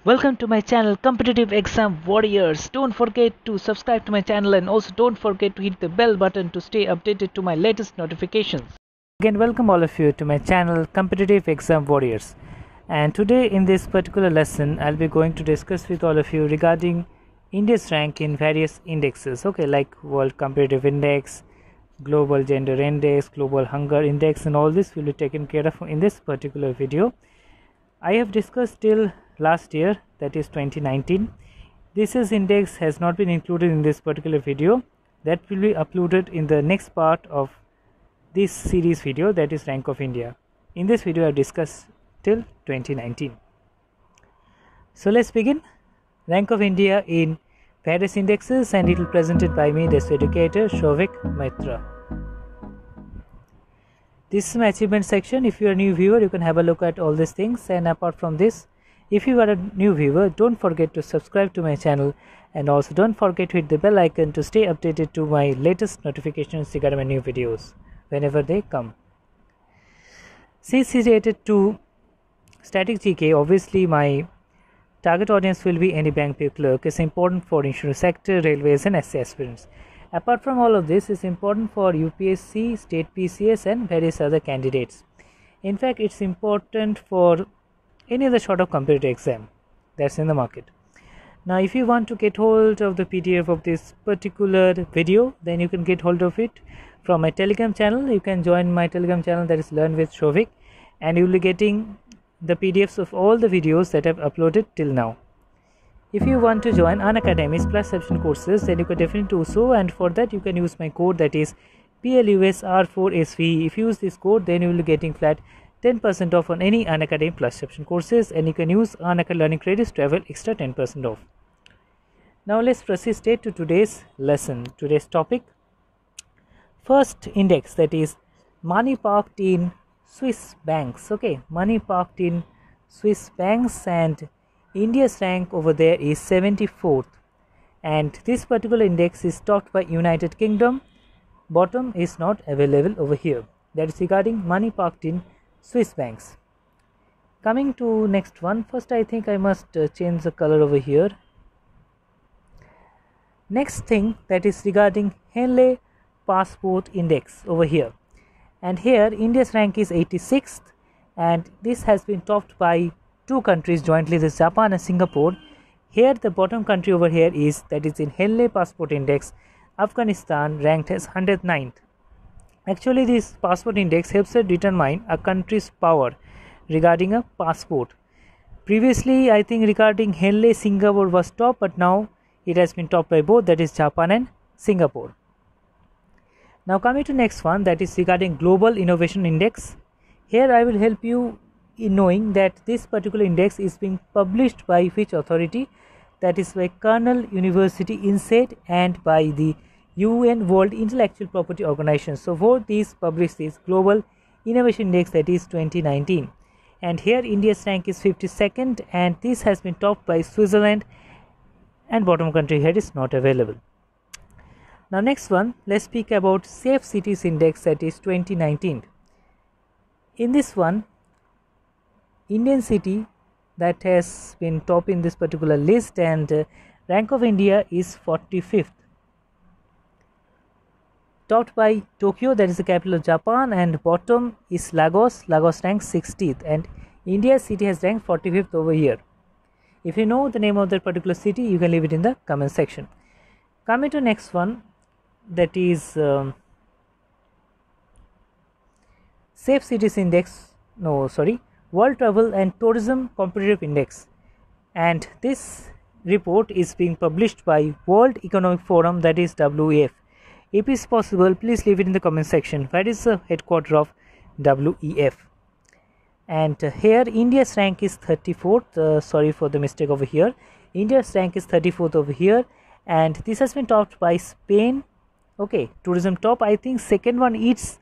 Welcome to my channel Competitive Exam Warriors. Don't forget to subscribe to my channel and also don't forget to hit the bell button to stay updated to my latest notifications. Again, welcome all of you to my channel Competitive Exam Warriors. And today in this particular lesson I'll be going to discuss with all of you regarding India's rank in various indexes, okay, like World Competitive Index, Global Gender Index, Global Hunger Index, and all this will be taken care of in this particular video. I have discussed till last year, that is 2019. This index has not been included in this particular video. That will be uploaded in the next part of this series video, that is Rank of India. In this video I have discussed till 2019. So let's begin. Rank of India in various indexes, and it will be presented by me, the educator Shouvik Maitra. This is my achievement section. If you are a new viewer, you can have a look at all these things. And apart from this, if you are a new viewer, don't forget to subscribe to my channel, and also don't forget to hit the bell icon to stay updated to my latest notifications regarding my new videos whenever they come. Since it's related to static GK, obviously my target audience will be any bank PO clerk. It's important for insurance sector, railways and SC aspirants. Apart from all of this, it's important for UPSC, state PCS and various other candidates. In fact, it's important for any other sort of competitive exam that's in the market. Now, if you want to get hold of the PDF of this particular video, then you can get hold of it from my Telegram channel. You can join my Telegram channel, that is Learn with Shouvik, and you will be getting the PDFs of all the videos that I've uploaded till now. If you want to join Unacademy's plus subscription courses, then you can definitely do so, and for that you can use my code, that is PLUSR4SV. If you use this code, then you will be getting flat 10% off on any Unacademy plus subscription courses, and you can use Unacademy learning credits to have extra 10% off. Now let's proceed straight to today's lesson. Today's topic: first index, that is money parked in Swiss banks. Okay, money parked in Swiss banks, and India's rank over there is 74th, and this particular index is topped by United Kingdom. Bottom is not available over here. That is regarding money parked in Swiss banks. Coming to next one, first I think I must change the color over here. Next thing, that is regarding Henley Passport Index over here, and here India's rank is 86th, and this has been topped by two countries jointly, this Japan and Singapore. Here the bottom country over here is, that is in Henley Passport Index, Afghanistan, ranked as 109th. Actually, this passport index helps us determine a country's power regarding a passport. Previously, I think regarding Henley, Singapore was top, but now it has been topped by both, that is Japan and Singapore. Now coming to next one, that is regarding Global Innovation Index. Here I will help you in knowing that this particular index is being published by which authority, that is by Cornell University INSEAD and by the UN World Intellectual Property Organization. So both these publish this Global Innovation Index, that is 2019, and here India's rank is 52nd, and this has been topped by Switzerland, and bottom country here is not available. Now next one, let's speak about Safe Cities Index, that is 2019. In this one, Indian city that has been top in this particular list, and rank of India is 45th, topped by Tokyo, that is the capital of Japan, and bottom is Lagos ranks 60th, and India's city has ranked 45th over here. If you know the name of that particular city, you can leave it in the comment section. Coming to next one, that is Safe Cities Index, World Travel and Tourism Competitive Index, and this report is being published by World Economic Forum, that is WEF. If it's possible, please leave it in the comment section. Where is the headquarter of WEF? And here India's rank is 34th. Sorry for the mistake over here. India's rank is 34th over here, and this has been topped by Spain. Okay, tourism top. I think second one, it's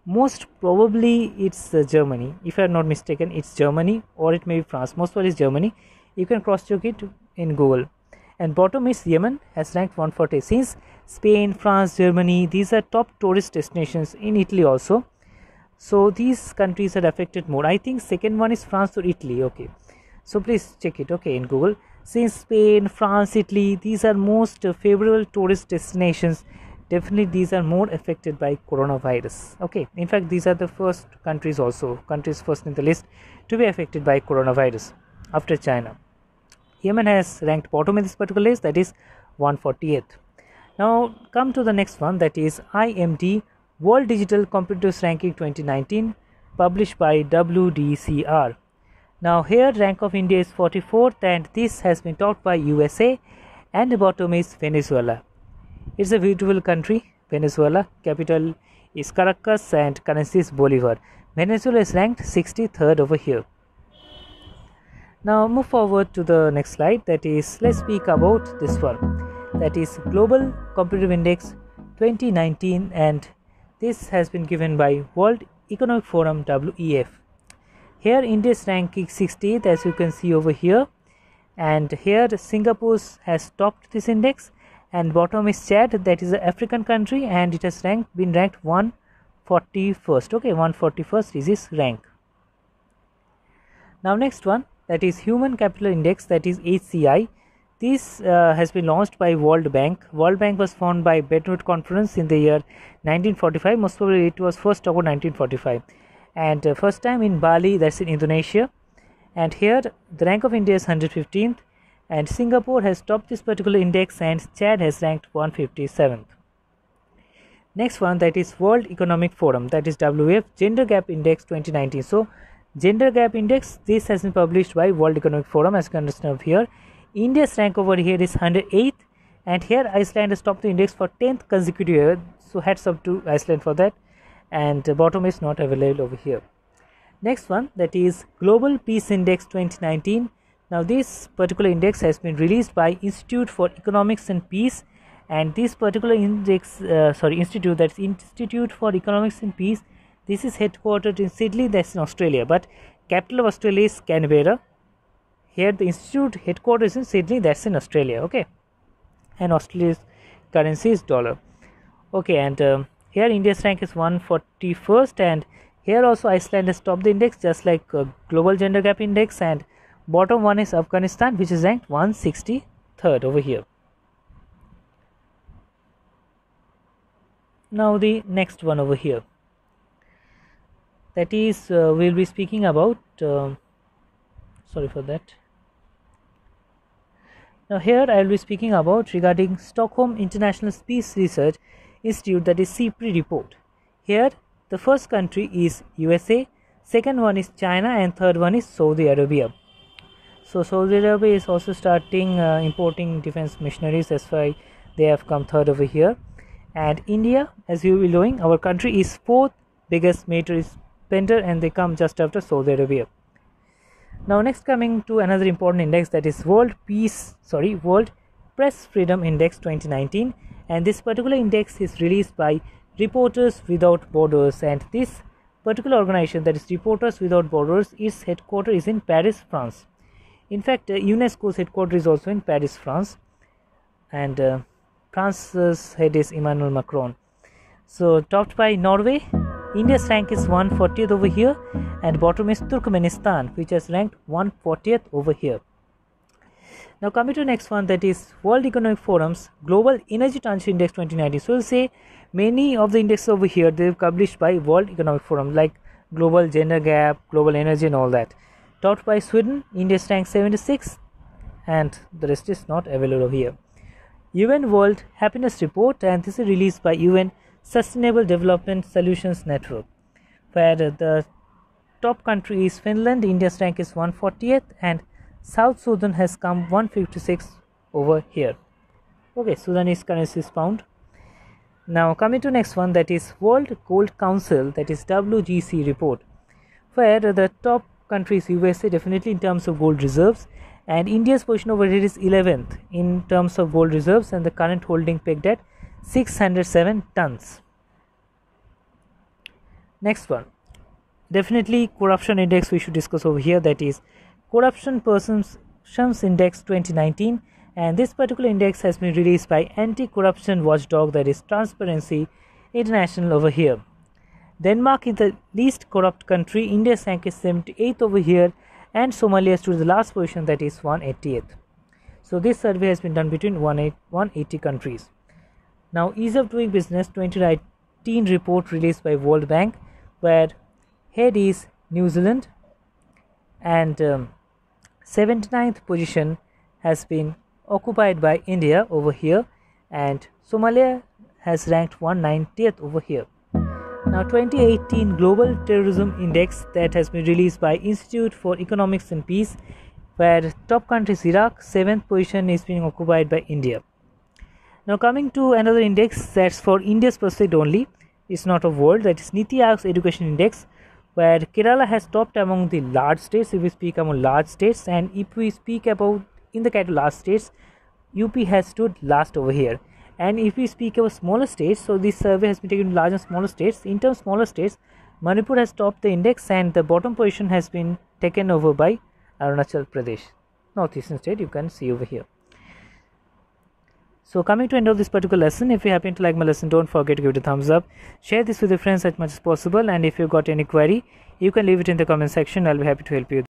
most probably it's Germany. If I am not mistaken, it's Germany, or it may be France. Most probably it's Germany. You can cross check it in Google. And bottom is Yemen, has ranked 140. Since Spain, France, Germany, these are top tourist destinations, in Italy also, so these countries are affected more. I think second one is France or Italy. Okay, So please check it, okay, in Google. Since Spain, France, Italy, these are most favorable tourist destinations, definitely these are more affected by coronavirus. Okay, in fact, these are the first countries first in the list to be affected by coronavirus after China. Yemen has ranked bottom in this particular list, that is 148th. Now come to the next one, that is IMD World Digital Competitiveness Ranking 2019, published by WDCR. Now here rank of India is 44th, and this has been topped by USA, and the bottom is Venezuela. It's a beautiful country, Venezuela. Capital is Caracas and currency is Bolivar. Venezuela is ranked 63rd over here. Now move forward to the next slide, that is, let's speak about this one, that is Global Competitive Index 2019, and this has been given by World Economic Forum, WEF. Here India is ranking 60th, as you can see over here, and here Singapore has topped this index, and bottom is Chad, that is an African country, and it has been ranked 141st. Okay, 141st is its rank. Now next one, that is Human Capital Index, that is HCI. This has been launched by World Bank. World Bank was formed by Bretton Woods Conference in the year 1945. Most probably it was first October 1945, and first time in Bali, that's in Indonesia. And here the rank of India is 115th, and Singapore has topped this particular index, and Chad has ranked 157th. Next one, that is World Economic Forum, that is WEF Gender Gap Index 2019. So Gender Gap Index, this has been published by World Economic Forum, as you can understand over here. India's rank over here is 108th, and here Iceland has topped the index for 10th consecutive year, so hats up to Iceland for that, and the bottom is not available over here. Next one, that is Global Peace Index 2019. Now this particular index has been released by Institute for Economics and Peace, and this particular institute, that's Institute for Economics and Peace, this is headquartered in Sydney, that's in Australia, but capital of Australia is Canberra. Here the institute headquarters in Sydney, that's in Australia, okay, and Australia's currency is dollar. Okay, and here India's rank is 141st, and here also Iceland has topped the index, just like Global Gender Gap Index, and bottom one is Afghanistan, which is ranked 163rd over here. Now the next one over here, that is we'll be speaking about sorry for that. Now here I will be speaking about regarding Stockholm International Peace Research Institute, that is SIPRI report. Here the first country is USA, second one is China, and third one is Saudi Arabia. So Saudi Arabia is also starting importing defense machineries, that's why they have come third over here. And India, as you will be knowing, our country is fourth biggest military spender, and they come just after Saudi Arabia. Now next, coming to another important index, that is World Press Freedom Index 2019, and this particular index is released by Reporters Without Borders, and this particular organization, that is Reporters Without Borders, its headquarters is in Paris, France. In fact, UNESCO's headquarters is also in Paris, France, and France's head is Emmanuel Macron. So topped by Norway. India's rank is 140th over here, and bottom is Turkmenistan, which has ranked 140th over here. Now coming to the next one, that is World Economic Forum's Global Energy Transition Index 2019. So we'll say many of the indexes over here, they're published by World Economic Forum, like Global Gender Gap, Global Energy, and all that. Topped by Sweden, India's rank 76th, and the rest is not available over here. UN World Happiness Report, and this is released by UN Sustainable Development Solutions Network, where the top country is Finland. India's rank is 140th, and South Sudan has come 156 over here. Okay, Sudanese currency is pound. Now coming to next one, that is World Gold Council, that is WGC report, where the top country is USA, definitely in terms of gold reserves, and India's position over here is 11th in terms of gold reserves, and the current holding pegged at 607 tons. Next one, definitely corruption index we should discuss over here, that is Corruption Perceptions Index 2019, and this particular index has been released by anti-corruption watchdog, that is Transparency International over here. Denmark is the least corrupt country. India's rank is 78th over here, and Somalia stood the last position, that is 180th. So this survey has been done between 180 countries. Now, ease of doing business 2019 report released by World Bank, where head is New Zealand, and 79th position has been occupied by India over here, and Somalia has ranked 190th over here. Now, 2018 Global Terrorism Index that has been released by Institute for Economics and Peace, where top country is Iraq, 7th position is being occupied by India. Now, coming to another index that's for India's perspective only, it's not of world, that is Niti Aayog's Education Index, where Kerala has topped among the large states, if we speak among large states, and if we speak about in the category large states, UP has stood last over here. And if we speak about smaller states, so this survey has been taken large and smaller states. In terms of smaller states, Manipur has topped the index, and the bottom position has been taken over by Arunachal Pradesh, northeastern state, you can see over here. So coming to end of this particular lesson, if you happen to like my lesson, don't forget to give it a thumbs up, share this with your friends as much as possible, and if you got any query, you can leave it in the comment section. I'll be happy to help you.